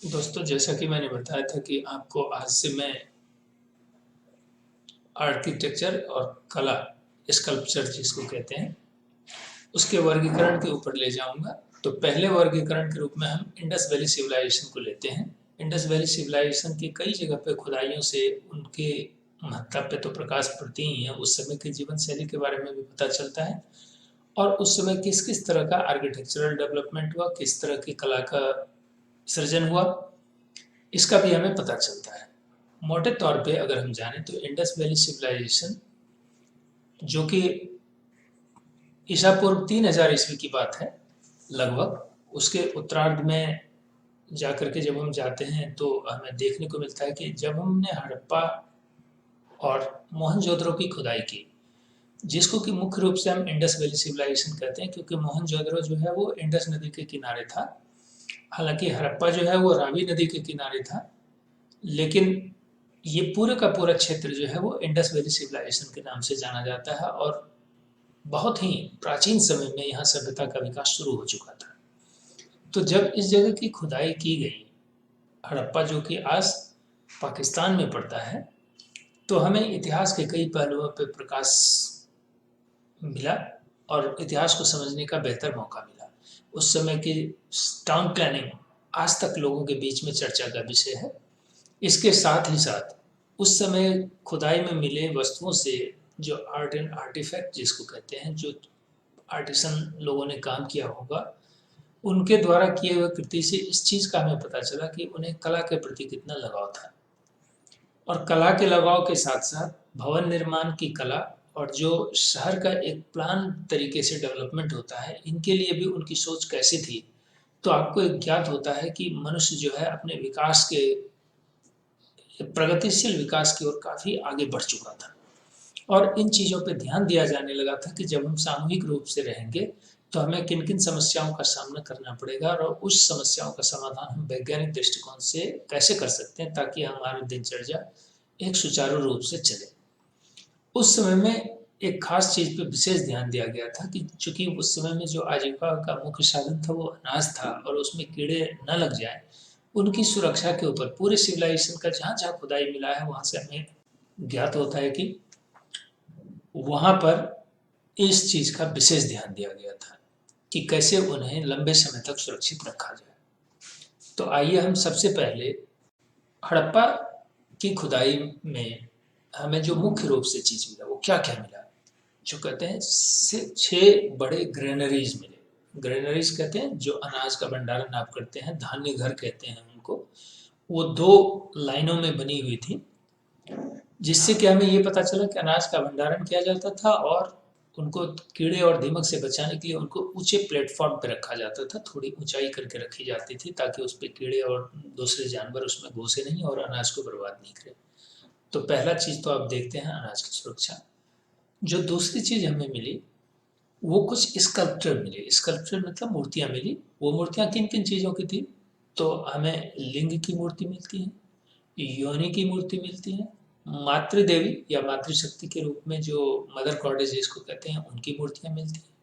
दोस्तों, जैसा कि मैंने बताया था कि आपको आज से मैं आर्किटेक्चर और कला, स्कल्पचर जिसको कहते हैं, उसके वर्गीकरण के ऊपर ले जाऊंगा। तो पहले वर्गीकरण के रूप में हम इंडस वैली सिविलाइजेशन को लेते हैं। इंडस वैली सिविलाइजेशन की कई जगह पे खुदाइयों से उनके महत्ता पे तो प्रकाश पड़ती ही है, उस समय की जीवन शैली के बारे में भी पता चलता है और उस समय किस किस तरह का आर्किटेक्चरल डेवलपमेंट हुआ, किस तरह की कला का सृजन हुआ, इसका भी हमें पता चलता है। मोटे तौर पे अगर हम जानें तो इंडस वैली सिविलाइजेशन, जो कि ईसा पूर्व 3000 ईस्वी की बात है लगभग, उसके उत्तरार्ध में जाकर के जब हम जाते हैं तो हमें देखने को मिलता है कि जब हमने हड़प्पा और मोहनजोदड़ो की खुदाई की, जिसको कि मुख्य रूप से हम इंडस वैली सिविलाइजेशन कहते हैं, क्योंकि मोहनजोदड़ो जो है वो इंडस नदी के किनारे था, हालांकि हड़प्पा जो है वो रावी नदी के किनारे था, लेकिन ये पूरे का पूरा क्षेत्र जो है वो इंडस वैली सिविलाइजेशन के नाम से जाना जाता है और बहुत ही प्राचीन समय में यहाँ सभ्यता का विकास शुरू हो चुका था। तो जब इस जगह की खुदाई की गई, हड़प्पा जो कि आज पाकिस्तान में पड़ता है, तो हमें इतिहास के कई पहलुओं पर प्रकाश मिला और इतिहास को समझने का बेहतर मौका मिला। उस समय की टाउन प्लानिंग आज तक लोगों के बीच में चर्चा का विषय है। इसके साथ ही साथ उस समय खुदाई में मिले वस्तुओं से जो आर्ट एंड आर्टिफैक्ट जिसको कहते हैं, जो आर्टिसन लोगों ने काम किया होगा, उनके द्वारा किए हुए कृति से इस चीज़ का हमें पता चला कि उन्हें कला के प्रति कितना लगाव था। और कला के लगाव के साथ साथ भवन निर्माण की कला और जो शहर का एक प्लान तरीके से डेवलपमेंट होता है, इनके लिए भी उनकी सोच कैसी थी। तो आपको एक ज्ञात होता है कि मनुष्य जो है अपने विकास के, प्रगतिशील विकास की ओर काफ़ी आगे बढ़ चुका था और इन चीज़ों पे ध्यान दिया जाने लगा था कि जब हम सामूहिक रूप से रहेंगे तो हमें किन किन समस्याओं का सामना करना पड़ेगा और उस समस्याओं का समाधान हम वैज्ञानिक दृष्टिकोण से कैसे कर सकते हैं ताकि हमारी दिनचर्या एक सुचारू रूप से चले। उस समय में एक खास चीज़ पे विशेष ध्यान दिया गया था कि चूंकि उस समय में जो आजीविका का मुख्य साधन था वो अनाज था और उसमें कीड़े न लग जाए, उनकी सुरक्षा के ऊपर पूरे सिविलाइजेशन का जहाँ जहाँ खुदाई मिला है वहाँ से हमें ज्ञात होता है कि वहाँ पर इस चीज़ का विशेष ध्यान दिया गया था कि कैसे उन्हें लंबे समय तक सुरक्षित रखा जाए। तो आइए हम सबसे पहले हड़प्पा की खुदाई में हमें जो मुख्य रूप से चीज़ मिला वो क्या क्या मिला। जो कहते हैं 6 बड़े ग्रेनरीज मिले। ग्रेनरीज कहते हैं जो अनाज का भंडारण आप करते हैं, धान्य घर कहते हैं उनको। वो 2 लाइनों में बनी हुई थी, जिससे कि हमें ये पता चला कि अनाज का भंडारण किया जाता था और उनको कीड़े और दीमक से बचाने के लिए उनको ऊंचे प्लेटफॉर्म पे रखा जाता था, थोड़ी ऊंचाई करके रखी जाती थी ताकि उस पर कीड़े और दूसरे जानवर उसमें घुसे नहीं और अनाज को बर्बाद नहीं करें। तो पहला चीज़ तो आप देखते हैं अनाज की सुरक्षा। जो दूसरी चीज़ हमें मिली वो कुछ स्कल्पचर मिले। स्कल्पचर मतलब मूर्तियाँ मिली। वो मूर्तियाँ किन किन चीज़ों की थी? तो हमें लिंग की मूर्ति मिलती है, योनि की मूर्ति मिलती है, मातृदेवी या मातृशक्ति के रूप में जो मदर गॉडेस जिसको कहते हैं उनकी मूर्तियाँ मिलती हैं,